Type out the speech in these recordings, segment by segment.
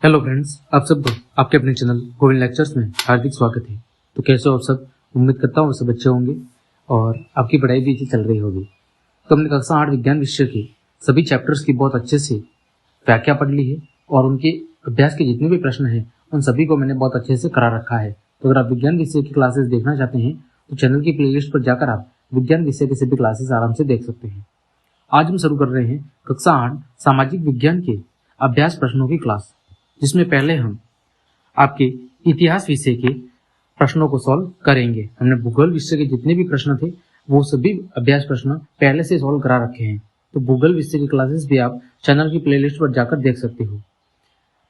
Hello friends, आप सबको आपके अपने चैनल गोविंद लेक्चर्स में हार्दिक स्वागत है। तो कैसे हो आप सब? उम्मीद करता हूँ सब अच्छे होंगे और आपकी पढ़ाई भी अच्छी चल रही होगी। तो हमने कक्षा 8 विज्ञान विषय के सभी चैप्टर्स की बहुत अच्छे से व्याख्या पढ़ ली है और उनके अभ्यास के जितने भी प्रश्न हैं उन सभी को मैंने बहुत अच्छे से करा रखा है। तो अगर आप विज्ञान विषय की क्लासेस देखना चाहते हैं तो चैनल की प्लेलिस्ट पर जाकर आप विज्ञान विषय के सभी क्लासेस आराम से देख सकते हैं। आज हम शुरू कर रहे हैं कक्षा 8 सामाजिक विज्ञान के अभ्यास प्रश्नों की क्लास, जिसमें पहले हम आपके इतिहास विषय के प्रश्नों को सॉल्व करेंगे। हमने भूगोल विषय के जितने भी प्रश्न थे वो सभी अभ्यास प्रश्न पहले से सॉल्व करा रखे हैं। तो भूगोल विषय की क्लासेस भी आप चैनल की प्लेलिस्ट पर जाकर देख सकते हो।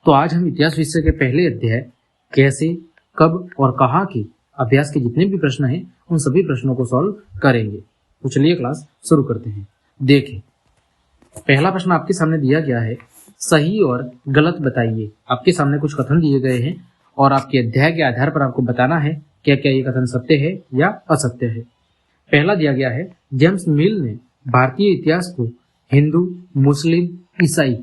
तो आज हम इतिहास विषय के पहले अध्याय कैसे, कब और कहाँ के अभ्यास के जितने भी प्रश्न हैं उन सभी प्रश्नों को सॉल्व करेंगे। तो चलिए क्लास शुरू करते हैं। देखें, पहला प्रश्न आपके सामने दिया गया है, सही और गलत बताइए। आपके सामने कुछ कथन दिए गए हैं और आपके अध्याय के आधार पर आपको बताना है क्या क्या ये कथन सत्य है या असत्य है। पहला दिया गया है, जेम्स मिल ने भारतीय इतिहास को हिंदू, मुस्लिम, ईसाई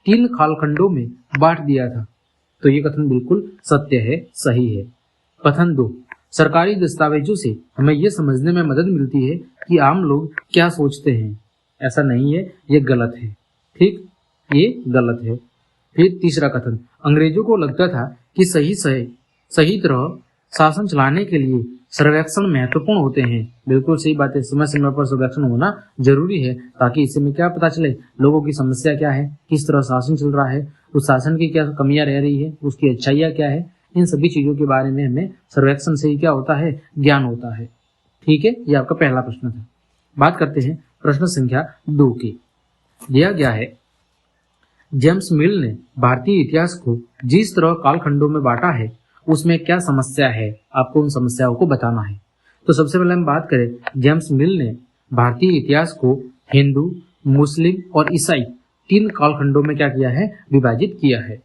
3 कालखंडों में बांट दिया था। तो ये कथन बिल्कुल सत्य है, सही है। कथन 2, सरकारी दस्तावेजों से हमें यह समझने में मदद मिलती है कि आम लोग क्या सोचते हैं। ऐसा नहीं है, ये गलत है। ठीक, ये गलत है। फिर तीसरा कथन, अंग्रेजों को लगता था कि सही तरह शासन चलाने के लिए सर्वेक्षण महत्वपूर्ण होते हैं। बिल्कुल सही बात है, समय समय पर सर्वेक्षण होना जरूरी है ताकि इससे में क्या पता चले लोगों की समस्या क्या है, किस तरह शासन चल रहा है, उस शासन की क्या कमियां रह रही है, उसकी अच्छाइयां क्या है। इन सभी चीजों के बारे में हमें सर्वेक्षण से ही क्या होता है, ज्ञान होता है। ठीक है, ये आपका पहला प्रश्न था। बात करते हैं प्रश्न संख्या 2 की। दिया गया है, जेम्स मिल ने भारतीय इतिहास को जिस तरह कालखंडों में बांटा है उसमें क्या समस्या है, आपको उन समस्याओं को बताना है। तो सबसे पहले हम बात करें, जेम्स मिल ने भारतीय इतिहास को हिंदू, मुस्लिम और ईसाई 3 कालखंडों में क्या किया है, विभाजित किया है।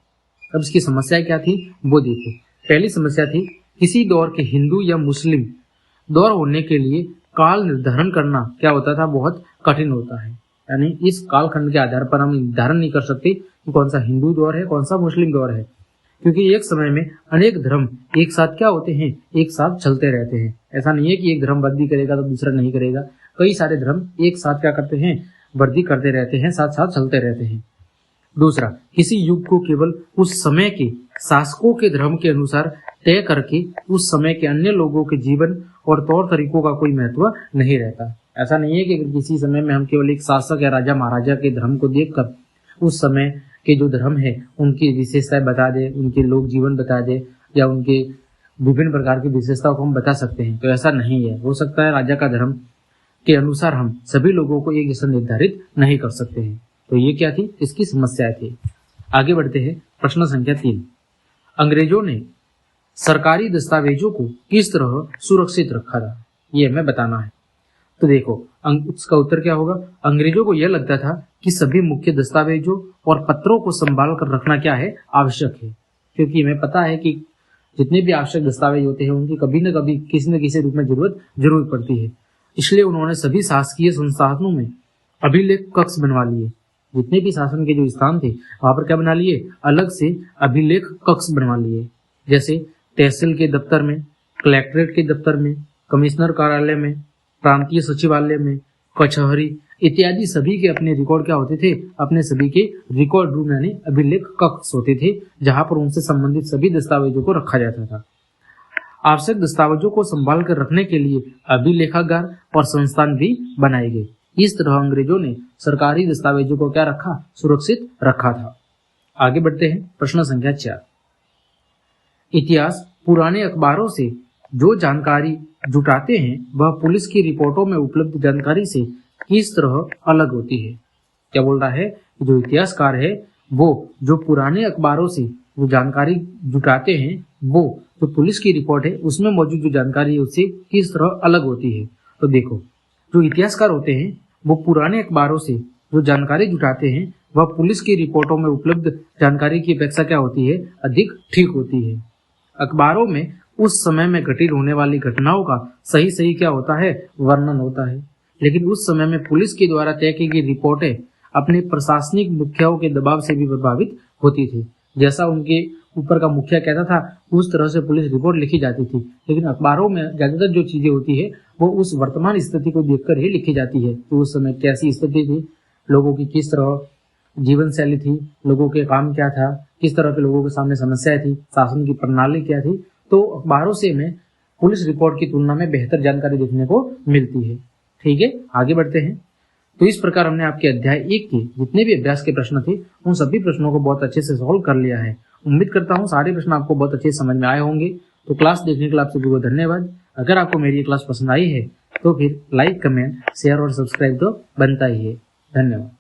अब इसकी समस्या क्या थी वो देखो। पहली समस्या थी, किसी दौर के हिंदू या मुस्लिम दौर होने के लिए काल निर्धारण करना क्या होता था, बहुत कठिन होता है। यानी इस कालखंड के आधार पर हम निर्धारण नहीं कर सकते कि कौन सा हिंदू दौर है, कौन सा मुस्लिम दौर है, क्योंकि एक समय में अनेक धर्म एक साथ क्या होते हैं, एक साथ चलते रहते हैं। ऐसा नहीं है कि एक धर्म वृद्धि करेगा तो दूसरा नहीं करेगा। कई सारे धर्म एक साथ क्या करते हैं, वृद्धि करते रहते हैं, साथ साथ चलते रहते हैं। दूसरा, किसी युग को केवल उस समय के शासकों के धर्म के अनुसार तय करके उस समय के अन्य लोगों के जीवन और तौर तरीकों का कोई महत्व नहीं रहता। ऐसा नहीं है कि किसी समय में हम केवल एक शासक या राजा महाराजा के धर्म को देखकर उस समय के जो धर्म है उनकी विशेषताएं बता दे, उनके लोक जीवन बता दे या उनके विभिन्न प्रकार की विशेषताओं को हम बता सकते हैं। तो ऐसा नहीं है। हो सकता है राजा का धर्म के अनुसार हम सभी लोगों को एक जैसा निर्धारित नहीं कर सकते हैं। तो ये क्या थी, इसकी समस्या थी। आगे बढ़ते हैं, प्रश्न संख्या 3, अंग्रेजों ने सरकारी दस्तावेजों को किस तरह सुरक्षित रखा था, ये हमें बताना है। तो देखो, उसका उत्तर क्या होगा, अंग्रेजों को यह लगता था कि सभी मुख्य दस्तावेजों और पत्रों को संभाल कर रखना क्या है, आवश्यक है। क्योंकि हमें पता है कि जितने भी आवश्यक दस्तावेज होते हैं उनकी कभी न कभी किसी न किसी रूप में जरूरत जरूर पड़ती है। इसलिए उन्होंने सभी शासकीय संस्थानों में अभिलेख कक्ष बनवा लिए। जितने भी शासन के जो स्थान थे वहां पर क्या बना लिए, अलग से अभिलेख कक्ष बनवा लिए। जैसे तहसील के दफ्तर में, कलेक्ट्रेट के दफ्तर में, कमिश्नर कार्यालय में, प्रांतीय सचिवालय में, कचहरी इत्यादि सभी के अपने रिकॉर्ड क्या होते थे, अपने सभी के रिकॉर्ड रूम यानी अभिलेख कक्ष होते थे, जहां पर उनसे संबंधित सभी दस्तावेजों को रखा जाता था। आवश्यक दस्तावेजों को संभाल कर रखने के लिए अभिलेखागार और संस्थान भी बनाए गए। इस तरह अंग्रेजों ने सरकारी दस्तावेजों को क्या रखा, सुरक्षित रखा था। आगे बढ़ते हैं, प्रश्न संख्या 4, इतिहास पुराने अखबारों से जो जानकारी जुटाते हैं वह पुलिस की रिपोर्टों में उपलब्ध जानकारी से किस तरह अलग होती है। क्या बोल रहा है, जो इतिहासकार है वो जो पुराने अखबारों से जो जानकारी जुटाते हैं वो जो पुलिस की रिपोर्ट है उसमें मौजूद जो जानकारी है उससे किस तरह अलग होती है। तो देखो, जो इतिहासकार होते हैं वो पुराने अखबारों से जो जानकारी जुटाते हैं वह पुलिस की रिपोर्टों में उपलब्ध जानकारी की अपेक्षा क्या होती है, अधिक ठीक होती है। अखबारों में उस समय में घटित होने वाली घटनाओं का सही क्या होता है, वर्णन होता है। लेकिन उस समय में पुलिस के द्वारा तय की गई रिपोर्टें अपने प्रशासनिक मुखियाओं के दबाव से भी प्रभावित होती थी। जैसा उनके ऊपर का मुखिया कहता था उस तरह से पुलिस रिपोर्ट लिखी जाती थी। लेकिन अखबारों में ज्यादातर जो चीजें होती है वो उस वर्तमान स्थिति को देखकर ही लिखी जाती है कि उस समय कैसी स्थिति थी, लोगों की किस तरह जीवन शैली थी, लोगों के काम क्या था, किस तरह के लोगों के सामने समस्याएं थी, शासन की प्रणाली क्या थी। तो अखबारों से हमें पुलिस रिपोर्ट की तुलना में बेहतर जानकारी देखने को मिलती है। ठीक है, आगे बढ़ते हैं। तो इस प्रकार हमने आपके अध्याय 1 के जितने भी अभ्यास के प्रश्न थे उन सभी प्रश्नों को बहुत अच्छे से सॉल्व कर लिया है। उम्मीद करता हूँ सारे प्रश्न आपको बहुत अच्छे से समझ में आए होंगे। तो क्लास देखने के लिए आप सभी को धन्यवाद। अगर आपको मेरी क्लास पसंद आई है तो फिर लाइक, कमेंट, शेयर और सब्सक्राइब तो बनता ही है। धन्यवाद।